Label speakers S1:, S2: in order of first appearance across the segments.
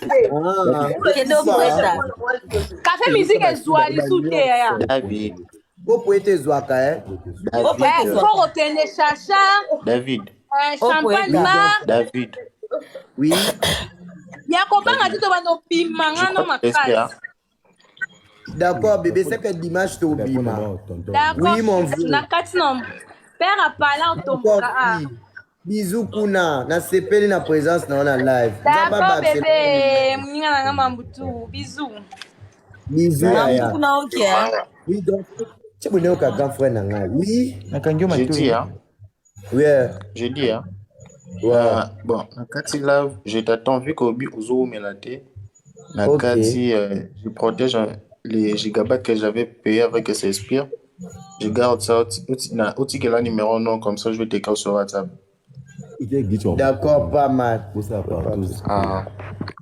S1: Ah,
S2: Kendo poeta. Café musique est zoali soute ya.
S3: David.
S1: vos poètes Zouaka, hein?
S3: David.
S2: Faut retenir chacha,
S3: David.
S2: champagne
S1: Oui,
S2: bar.
S3: David.
S1: oui,
S2: Ya kobanga tito bando pimanga no makasi.
S1: d'accord, bébé, c'est que dimanche, tu bima.
S2: D'accord.
S1: Oui, mon vieux.
S2: Na kati no père a parlé en
S1: D'accord,
S2: tomboka.
S1: oui. Bisous, Kuna. Na sepeli na présence na on live.
S2: D'accord bébé, mninga nanga mambutu. Bisous.
S1: Bisous,
S2: Mambutu
S1: Yaya.
S2: kuna ok.
S1: Oui, donc, tu connais au grand frère Nanga. Oui,
S3: J'ai dit, hein.
S1: oui,
S3: J'ai dit, hein.
S1: ouais.
S3: Bon, Nakati là, je t'attends vu qu'au but, Ozo Melate.
S1: Ok.
S3: Nakati, je protège les gigabytes que j'avais payés avec que ça expire. Je garde ça. Outil que la numéro non, comme ça, je vais t'écrire sur WhatsApp.
S1: D'accord, pas mal.
S3: Ah,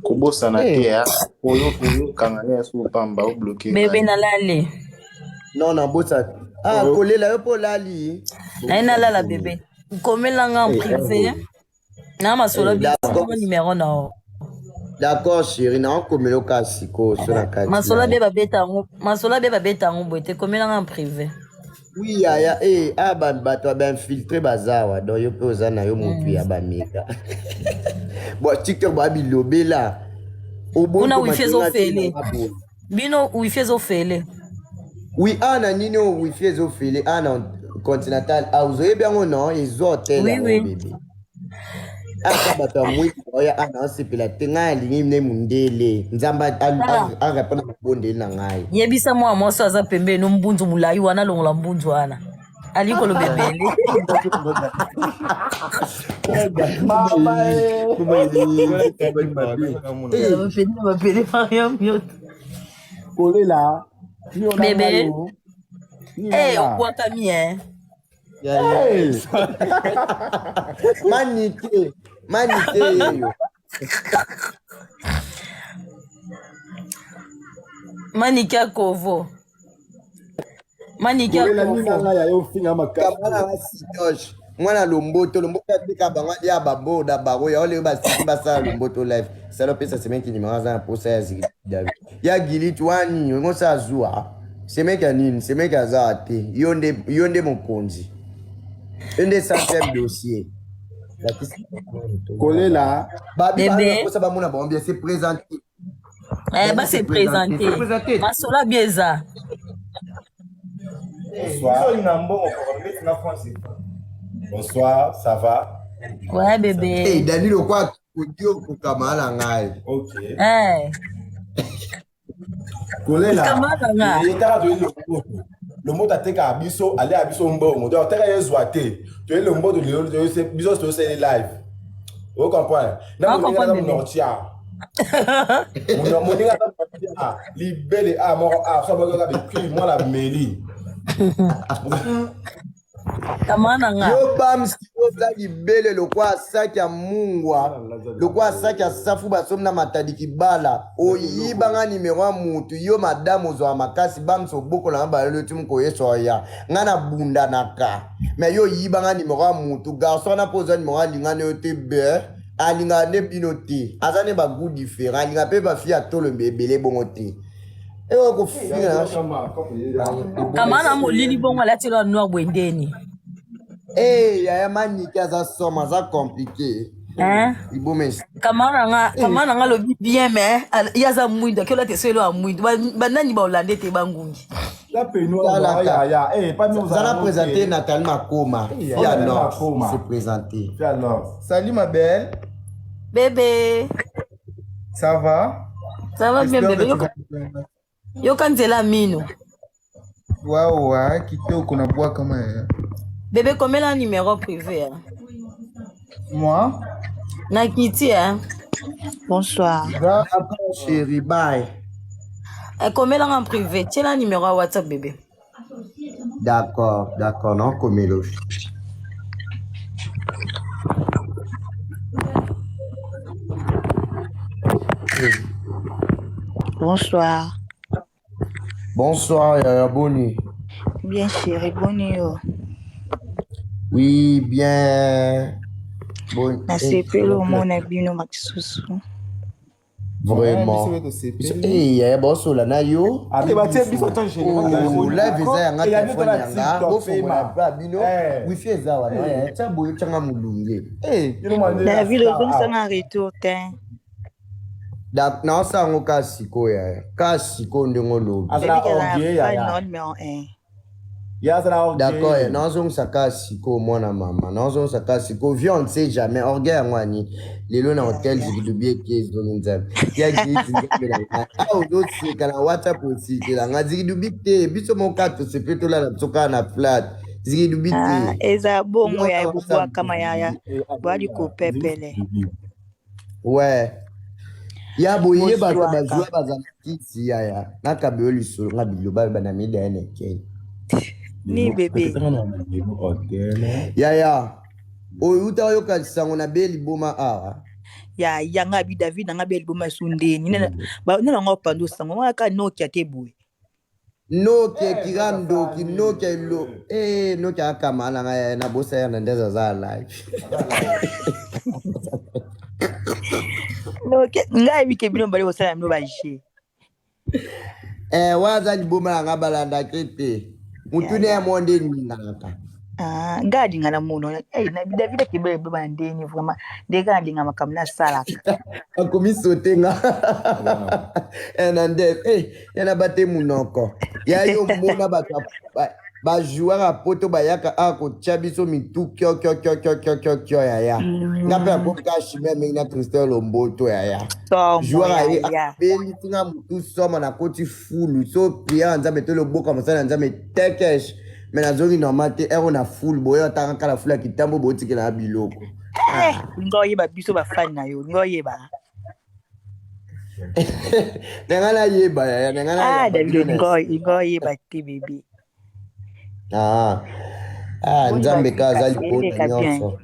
S3: Kobo Sanate, hein. Oyo, Kangane, sous Pamba, ou bloqué.
S2: Bébé nalale.
S1: Non, non, bossa. Ah, collé là, pour l'ali.
S2: Aïe nalala bébé. Komelanga en privé. Na masola bi numéro na.
S1: D'accord, chérie, non, comme le cas, siko, sur la carte.
S2: Masola be babeta ngo boite komelanga en privé.
S1: Oui, Yaya, bato ben filtré bazawa, donc yo pe ozana yo motu ya ba mega. Bon, TikTok ba bilobe là.
S2: Kuna wifi ezofele. Bino wifi ezofele.
S1: Oui, ana nini o wifi ezofele, ana continental house, e bien non, ils hotel là, bébé. Aka bato mwi oya ana osepela te ngai alingi ne mundele nzamba arepona mabonde na ngai
S2: yebisa mwa moso aza pembeni no mbunzu mulai wana longola mbunzu wana aliko lo bebele bébé okwaka mie
S1: manite yo
S2: Manikia Kovo. Manikia
S1: Kovo. Mwana lomboto tika bangwa ya babo da babo ya ole basiki basa lomboto live. Salo pesa semenki ni mawaza na posa ya zigi David. Ya gili twani ngosa azua. Semeka nini? Semeka zate. Yonde mokonzi. Yonde cinquième dossier.
S4: Kolela.
S1: Bébé. Posa ba mona ba bien se présenter.
S2: Bah c'est présenté. Masola bieza.
S4: Bonsoir, ça va?
S2: Ouais, bébé.
S1: Hey, Danilo, quoi?
S4: Ok.
S2: Hey.
S4: Kolela. Le mot attaque à Abisso, aller à Abisso Mbongo. Donc, tu as zoité. Tu es le mot de Bisso, c'est live. Vous comprenez? Non, mon gars, mon tia. Mon gars, libellé à mon à ça va avec moi la mêlée.
S1: Yo bam sikoza libele lokwa saki ya mungwa lokwa saki ya safu basomna matadiki bala oyibanga nimero ya mutu yo madame ozwa makasi bam so boko na balelo timko yeso ya ngana bunda naka me yo yibanga nimero ya mutu garçon na poza nimero lingane yo te be alinga ne binote azane ba goût différent alinga pe ba fi atolo mbebele bongo te ewa ko finga
S2: Kamana molili bongo la tilo no bwendeni.
S1: Yaya maniki aza soma za compliqué.
S2: Kamana nga lo bien mais yaza mwindo kyo la te selo a mwindo banani ba hollandais te bangungi.
S4: La peno ya pas nous
S1: allons présenter Nathalie Makoma. Se présenter.
S5: Salut ma belle.
S2: Bébé.
S5: Ça va?
S2: Ça va bien bébé. Yo kanzela mino.
S5: Ouais, kitoko kuna bois kama
S2: Bébé, combien la numéro privé? Hein?
S5: Moi?
S2: Nakiti, hein?
S6: Bonsoir.
S1: Chérie, bye.
S2: Combien la en privé? Tiens la numéro à WhatsApp, bébé.
S1: D'accord, non, comme le.
S6: Bonsoir.
S1: Bonsoir, Yaya Boni.
S6: Bien chérie, bonne nuit.
S1: Oui, bien.
S6: Bon. Na sepelo mona bino makisusu.
S1: Vraiment. Eh, ya boso la na yo.
S4: Allez, bah tiens, biso tant général.
S1: Oh, la visa ya nga
S4: Et ya
S1: téléphone
S4: nyoto na
S1: yanga.
S4: TikTok,
S1: Boso
S4: Fema.
S1: la pa bino.
S4: Eh.
S1: Wifi eza wana ya. Tsa boyo changa mulunge. Eh.
S6: David ozongisanga retour te.
S1: Na osango ka siko ya. Ka siko ndenge lobi.
S4: Azala
S6: David
S4: orgueil
S6: eza
S4: ya.
S6: fan numéro 1.
S4: Ya azala orgueil.
S1: D'accord, na ozongisa ka siko mwana mama. Na ozongisa ka siko. Vieux, on ne sait jamais. Orgueil ya ngwani. Lelo na hotel zikidubie kies do nzambe. Ya giti nzambe la nga. Ozo sika na WhatsApp osike la nga. Zikidubie te. Biso mokato sepeto la na tsoka na flat. Zikidubie te.
S6: Eza bongo ya ebubwa kama ya bwali kopepele.
S1: Ouais. Ya boye ba
S6: Boswaka.
S1: bazwa bazana kiti ya. Na kabeo lisolo nga biloba bana mida ene ke.
S6: Ni bébé.
S1: Ya. Oyo uta yo kalisango na beli boma awa.
S6: Ya yanga bi David nanga beli boma sundeni. Nena ngo pando sango ngaka Nokia te boy.
S1: Nokia kiramdoki Nokia lo. Nokia akamala nga na bosa ya ndeza za live.
S6: Nokia ngai bi ke bino bali osala mno ba je.
S1: Waza liboma nga balanda kete. Mutune ya monde ngaka.
S6: Ngadi ngana muno. Na bi David ke beli boma ndeni vraiment. Ndeka ndinga makamna salaka.
S1: Akomi sote nga. Nande. Yana bate munoko. Ya yo mona batu ba joueur a poto ba yaka ako chabiso mitu kyo ya. Ngape akoka shime menga Christelle Lomboto ya. Joueur a beli tinga mutu soma na koti fulu. So pia nzambe to loboka mosala nzambe tekesh. Mais na zoni normal te ero na full boyo tanga kala fula kitambo botiki na biloko.
S6: Ngoye ba biso ba fan na yo. Ngoye ba.
S1: Nengana yeba ya nengana
S6: yeba. David ngoye ba ti baby.
S1: Nzambe kaza lipota nyonso.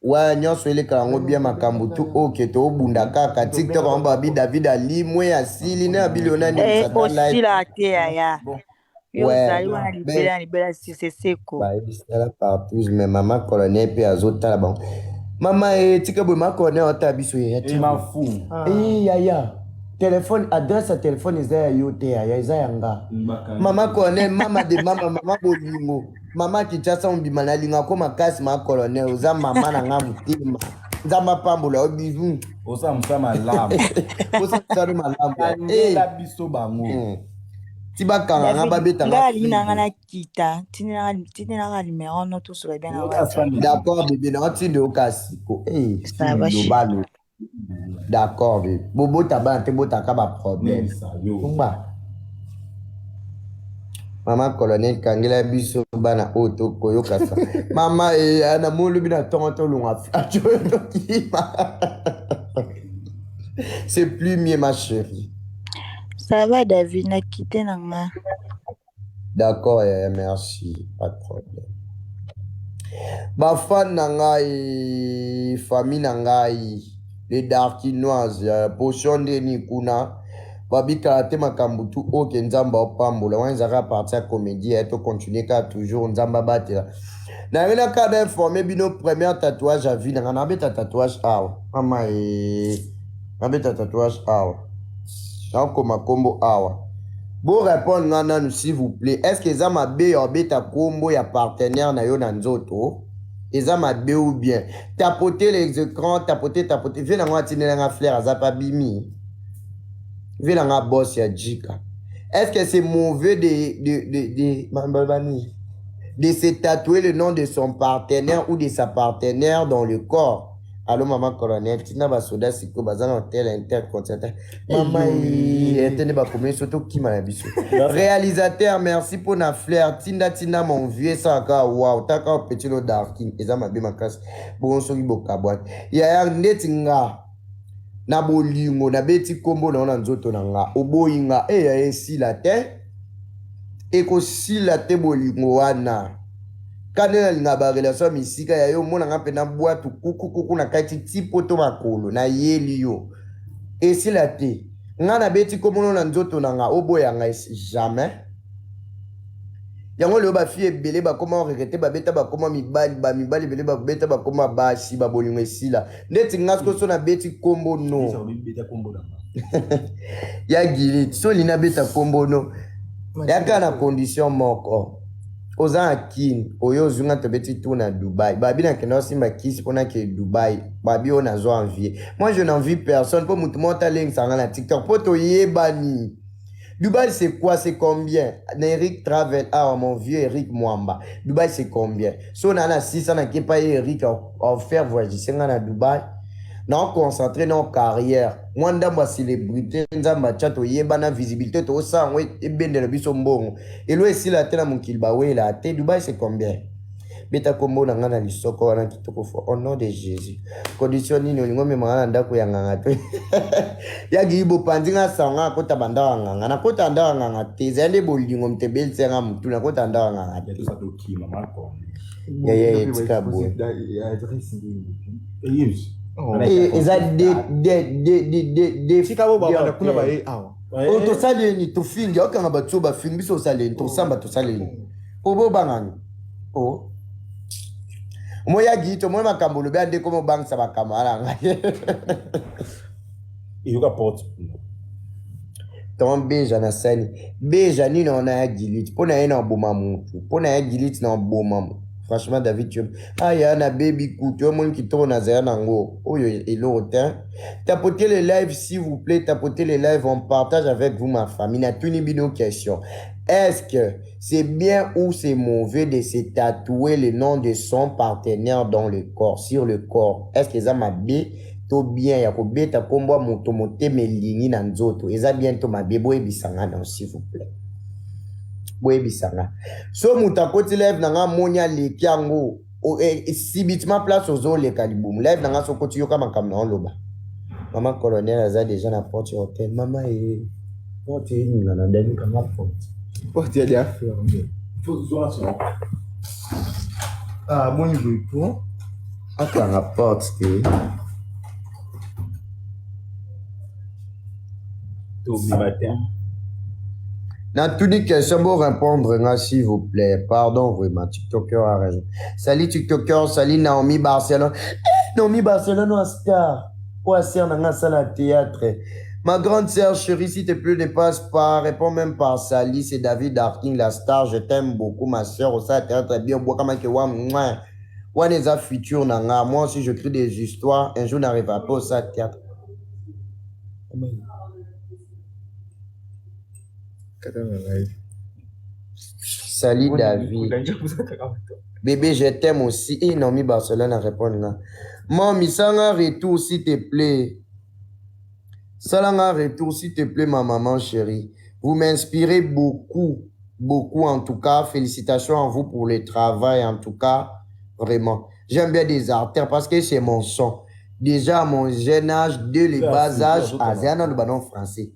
S1: Wa nyonso ele kalango bien makambo tu oke to bunda kaka TikTok on ba bi David Ali mwe asili na biliona ni
S6: satellite. Osila te ya. Yo sali wana libela siseko.
S1: Ba ebisala partout mais maman colonel pe azotala bon. Mama tika bo ma colonel otabiso ya ti
S4: mafu.
S1: Ya. Téléphone adresse à téléphone eza yote ya eza yanga. Mama colonel mama de mama bolingo. Mama kichasa umbima na linga ko makasi ma colonel oza mama na nga mutima. Nzamba pambola obizu.
S4: Osa msama lambo.
S1: Osa msama malambo.
S4: La biso bango.
S1: Tiba kanga nga babeta nga.
S6: Ngali na nga na kita. Tina nga numéro no to so bien na.
S1: D'accord bébé na otinde okasiko.
S6: Ça va chier.
S1: D'accord bébé. Bobo tabante botaka ba problème. Kumba. Mama colonel kangela biso bana oto koyoka sa. Mama ana molubi na tonto lunga. C'est plus mieux ma chérie.
S6: Ça va David na quitté nanga.
S1: D'accord, merci, pas de problème. Ba fan nangai famille nangai les darkinoises potion de nikuna babika te makambu tu oke nzamba opambola wanzaka partir comédie et to continuer ka toujours nzamba batela na rena ka d'informer bino premier tatouage à vie na beta tatouage awa mama beta tatouage awa koma kombo awa bo répondre nana s'il vous plaît est-ce que ça ma be beta kombo ya partenaire na yo na nzoto eza mabe ou bien tapoter les écrans tapoter viens na ngwa tinela nga flair azapa bimi viens na nga boss ya jika est-ce que c'est mauvais de se tatouer le nom de son partenaire ou de sa partenaire dans le corps? Allô maman colonel tina basoda siko bazana hotel intercontinental mama etene ba combien surtout qui m'a biso réalisateur merci pour na flair tina mon vieux ça ka wow taka petit no darking eza mabe makasi bon soki bokabwa ya ndetinga na bolingo na beti kombo na nzoto na nga oboyinga ya esila te ekosila te bolingo wana kanela linga ba relation misika ya yo mona nga pena boatu kuku na kati tipo to makolo na yeli yo esila te nga na beti kombo na nzoto na nga oboya nga jamais yango le ba fie belé ba comment regretter ba beta ba comment mibali belé ba beta ba comment ba si ba bolingo esila ndeti nga so na beti kombo no Ya Gilit, so lina beta kombono. Yaka na condition moko. Oza akin, oyo zunga tebeti tout na Dubaï. Babi na kena simba kisi pona ke Dubaï. Babi on a zo envie. Moi je n'envie personne pour moutumota leng sanga na TikTok. Poto yebani. Dubaï c'est quoi, c'est combien? Eric Travel, ah mon vieux Eric Mwamba. Dubaï c'est combien? So on a 600 na kepa Eric a offert voyager senga na Dubaï. Non concentré dans carrière. Moi ndamba célébrité nzamba chato yeba na visibilité to ça ouais et ben de la biso mbongo. Et lo esi la tena mukilba we la te Dubaï c'est combien? Beta kombo na ngana lisoko wana kitoko fo au nom de Jésus. Condition nini olingo me mangana ndako ya nganga te. Ya gibo pandinga sanga kota banda nganga na kota nda nganga te zende bolingo mtebel senga mtu na kota nda nganga te.
S4: Ça doit qui maman quoi.
S1: Ya tika bo. Eza de
S7: Sika bo baba kuna ba awa.
S1: to saleni to fingi okanga batso ba fingi biso saleni to samba to saleni. Obo bangani. Oh. Moya gito mo makambo lo be ande ko mo bang sa bakamara ngai.
S4: Et yoka porte.
S1: Ton beja na sani. Beja ni na ona ya gilit. Pona ena boma mutu. Pona ya gilit na boma. Franchement David tu ya na baby coup tu monde qui tourne na zaya nango. Oyo elo te. Tapotez les lives s'il vous plaît, tapotez les lives, on partage avec vous ma famille. Na tuni bino question. Est-ce que c'est bien ou c'est mauvais de se tatouer le nom de son partenaire dans le corps, sur le corps? Est-ce que ça m'a bien to bien ya ko beta kombo moto moteme lingi na nzoto? Eza bien to ma bebo ebisanga non s'il vous plaît. Bisanga. So mutakoti live nanga monya leki yango sibitima place ozo le kalibum live nanga so koti yoka makamna on loba. Maman colonel aza déjà na porte hotel. Maman e porte ni na ndani kama porte.
S5: Porte ya dia fermé.
S4: Faut zoa ça.
S5: Ah bon il veut pour.
S1: Aka na porte te.
S4: Tout le matin.
S1: Dans toutes les questions, pour répondre, s'il vous plaît. Pardon, vraiment, TikToker a raison. Salut TikToker, salut Naomi Barcelone. Naomi Barcelone, un star. Ou à sœur dans la salle à théâtre. Ma grande sœur chérie, s'il te plaît, ne passe pas. Réponds même par Sally, c'est David Darking, la star. Je t'aime beaucoup, ma sœur. Au salle à théâtre, bien, bois comme que ouah, les a futurs, nanga. Moi aussi, je crie des histoires. Un jour, n'arrivera pas au salle à théâtre. Salut David. Bébé, je t'aime aussi. Et Naomi Barcelone a répondu là. Mami, ça un retour s'il te plaît. Ça un retour s'il te plaît, ma maman chérie. Vous m'inspirez beaucoup, beaucoup en tout cas. Félicitations à vous pour le travail en tout cas. Vraiment. J'aime bien des artères parce que c'est mon son. Déjà à mon jeune âge, dès le bas âge, c'est un nom français.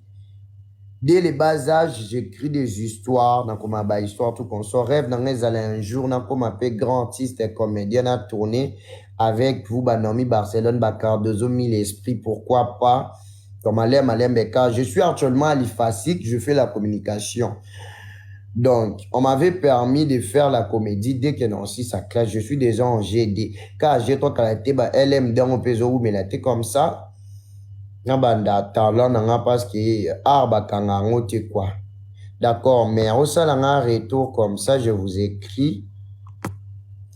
S1: Dès le bas âge, j'écris des histoires, dans comme ma histoire, tout qu'on s'en rêve, dans les allées un jour, dans comme un grand artiste et comédien à tourner avec vous, Naomi Barcelone, Bacardozo, Mille Esprits, pourquoi pas, comme Alem Beka. Je suis actuellement à l'IFASIC, je fais la communication. Donc, on m'avait permis de faire la comédie dès que Nancy sa classe. Je suis déjà en GD. Car j'ai toi, quand elle elle aime dans mon péso, mais elle était comme ça. Parce que quoi. D'accord, mais au un retour comme ça, je vous écris.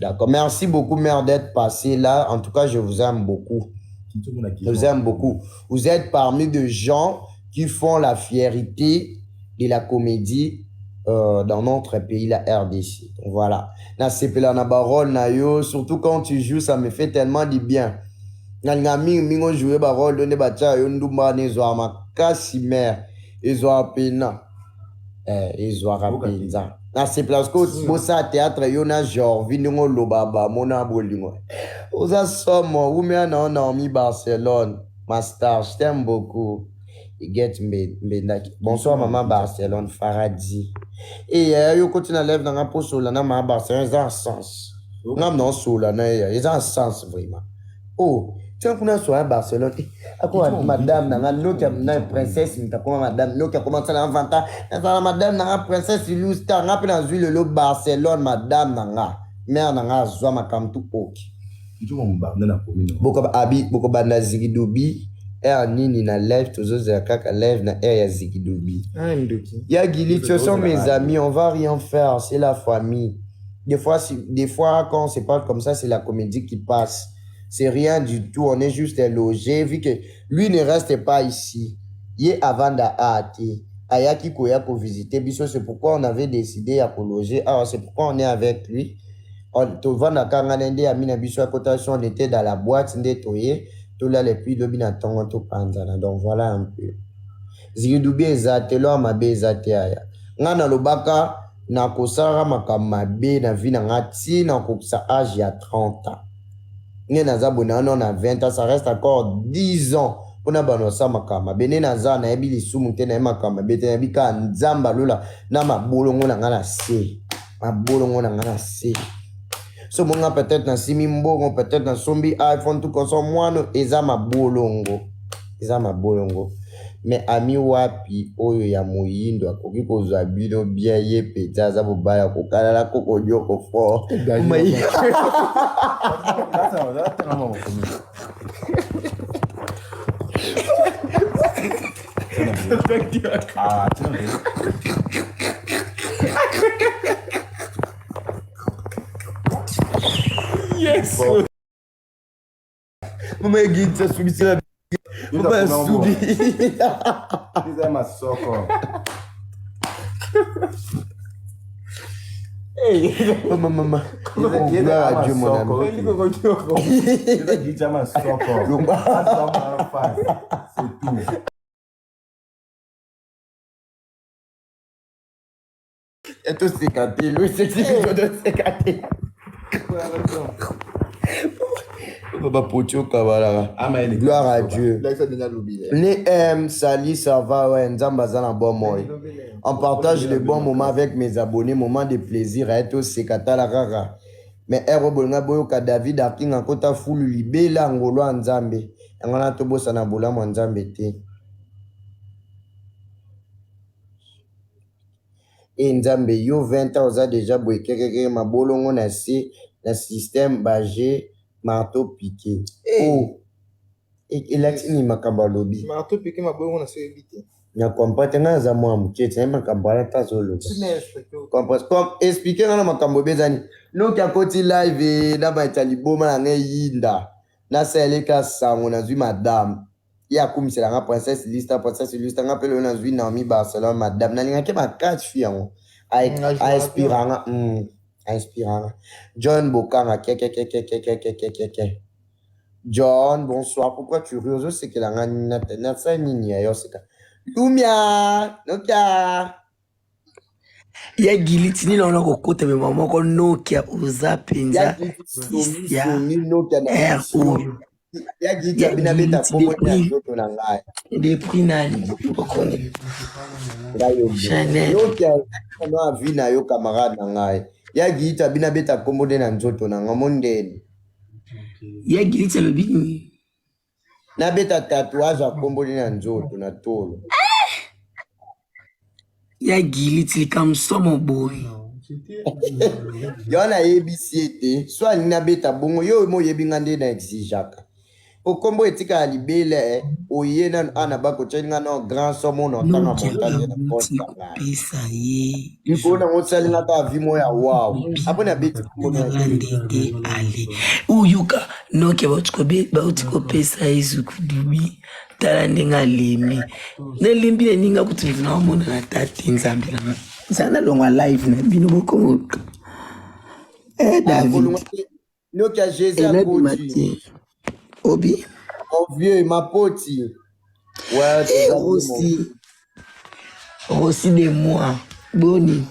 S1: D'accord, merci beaucoup, mère, d'être passé là. En tout cas, je vous aime beaucoup. Je vous aime beaucoup. Vous êtes parmi de gens qui font la fierté de la comédie dans notre pays, la RDC. Donc, voilà. Surtout quand tu joues, ça me fait tellement du bien. Nanga mingo jouer ba rôle donné ba tia yo ndumba ne zo makasi mère ezo apena ezo rapinza na c'est parce que bossa théâtre yo na genre vingo lobaba mona bolingo oza somo ou me na Naomi Barcelone master je t'aime beaucoup et get me bonsoir maman Barcelone Faradi et yo continue à lève dans un poste là na maman Barcelone ça a sens ngam non sola na ya ça a sens vraiment. Oh, tu as connu à Barcelone. À quoi madame n'a pas princesse, ni comment madame, nous qui a commencé à inventer. Madame n'a pas princesse, illustre, n'a pas dans le Barcelone, madame n'a mère n'a zoa ma kam tout ok.
S4: Tu vas me barner la commune.
S1: Beaucoup abi, beaucoup banda zigidoubi. air nini na live tozozela kaka live na air ya Zikidubi. Ya Gili, ce sont mes amis, on va rien faire, c'est la famille. Des fois quand on se parle comme ça, c'est la comédie qui passe. C'est rien du tout, on est juste logé, vu que lui ne reste pas ici. Il est avant d'Aati. Ayaki Koya pour visiter Biso, c'est pourquoi on avait décidé à loger. Alors c'est pourquoi on est avec lui. On était dans la boîte, et puis donc voilà un peu. Zikidubi ezatelo mabe ezate aya. Ngana lobaka na kosara makamabe na vie na ngati na koksa âge ya 30 ans. Né naza bonano na 20 ans, ça reste encore 10 ans. Pona banosa makamabe ne naza na yebi lisumu te na makamabe te na bika nzamba lola na mabolongo na ngana se. Mabolongo na ngana se. So monga peut-être na simi mbongo, peut-être na sombi iPhone tout comme ça moi no eza mabolongo. Eza mabolongo. Mais ami wapi oyo ya moyindo akoki kozwa bino bien ye peta aza bobaya kokalala koko nyoko fort. Yes. Mama guide ça subit la Mama subit.
S4: This is my soccer.
S1: Hey, mama. Il est radio mon ami.
S4: Il est ma soccer. C'est tout.
S1: Et tout c'est caté, lui c'est de sécaté. Baba Pocho Kabala. Gloire à Dieu. Les Sali, ça va, ouais, Nzambazana bon moy. On partage les bons moments avec mes abonnés, moments de plaisir, et tout c'est Katala Rara. Mais Bolna Boyoka David Aking en Kota Foulu Libela Ngolo Nzambe. On a Tobo Sanabola Nzambe te. Et Nzambe, yo 20 ans, oza déjà boye kekeke ma bolongo na si, na système bagé, marteau piqué. Oh! Et là, tu n'as pas lobby.
S5: Marteau piqué ma bolongo na si évité.
S1: Na comprendre nga za moi muke, tu n'as pas kabala ta solo. Comprendre comme expliquer na makambo bezani. No kya koti live na ba taliboma na yinda. Na sele ka sango na zui madame. Ya kumisela nga princesse lista nga pelo na zui Naomi Barcelone madame na linga ke ba 4 filles yango a inspiranga John Bokanga ke John bonsoir, pourquoi tu ris? C'est que la nga na sa nini ya yosika Lumia Nokia
S7: ya gilitini lona kokota me mama ko Nokia uza penza
S1: ya Nokia na ya gita bina beta pomo ya joto na ngai
S7: de prix nani okone Chanel
S1: Nokia na vi na yo camarade na ngai ya gita bina beta kombo de na nzoto na ngamondeni
S7: ya gilita le bini
S1: na beta tatouage a kombo de na nzoto na tolo
S7: ya giliti comme somo boy
S1: yo na ABC te soit na beta bongo yo mo yebi ngande na exijaka okombo etika libele oyena ana bako tchenga no grand somo no tanga montagne na posta
S7: pesa ye
S1: ikona ngotsalinga ta vimo ya wow apona beti komona
S7: ndenge ale uyuka noke bautiko pesa yesu kudubi tala ndenga lemi nelimbi ninga kuti ndinawamona na tati nzambi na zana longwa live na bino bokongo David
S1: noke a Jésus a poti
S7: Obi
S1: oh vieux ma poti ouais
S7: aussi de moi boni